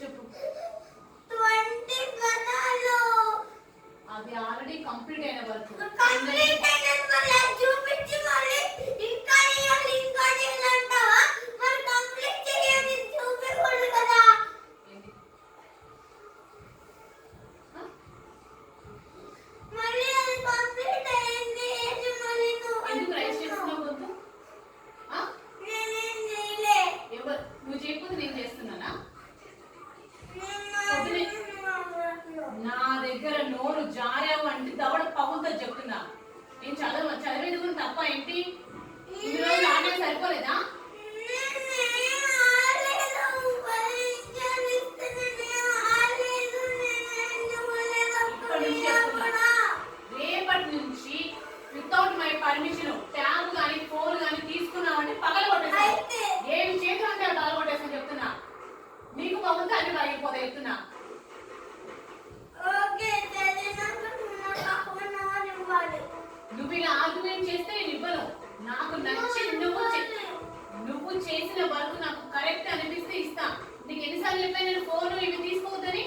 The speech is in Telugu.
చెప్పు. 20 గణాలు అది ఆల్రెడీ కంప్లీట్ అయిన వర్క్. కంప్లీట్ అయిన మళ్ళీ చూపించి మళ్ళీ ఇంకా చేయాలి ఇంకా చేయాలంటావా? మరి కంప్లీట్ చేయాలి చూపించకూడదు కదా. మళ్ళీ అది కంప్లీట్ అయింది మళ్ళీ ఎందుకు రైస్ చేస్తున్నావు వద్దు? నేనేం చేయలే. ఎవరు నువ్వు చేయకపోతే నేను చేస్తున్నానా? నా దగ్గర నోరు జారావు అంటే దవడ పగులుతో చెప్తున్నా. నేను చదివేది కూడా తప్ప ఏంటి? ఇన్ని రోజులు ఆడే సరిపోలేదా? రేపటి నుంచి వితౌట్ మై పర్మిషన్ ట్యాబ్ కానీ ఫోన్ కానీ తీసుకున్నామంటే పగల కొట్టేస్తా. ఏమి చేతులు అంటే పగల కొట్టేస్తా చెప్తున్నా. నీకు పగులుతో అన్ని పగిలిపోతాయి చెప్తున్నా. నువ్వు ఇలా ఆర్గ్యుమెంట్ చేస్తే నేను ఇవ్వను. నాకు నచ్చి నువ్వు చేసిన వర్క్ నాకు కరెక్ట్ అనిపిస్తే ఇస్తా. నీకు ఎన్నిసార్లు చెప్పాను నేను ఫోన్ ఇవి తీసుకోవద్దని?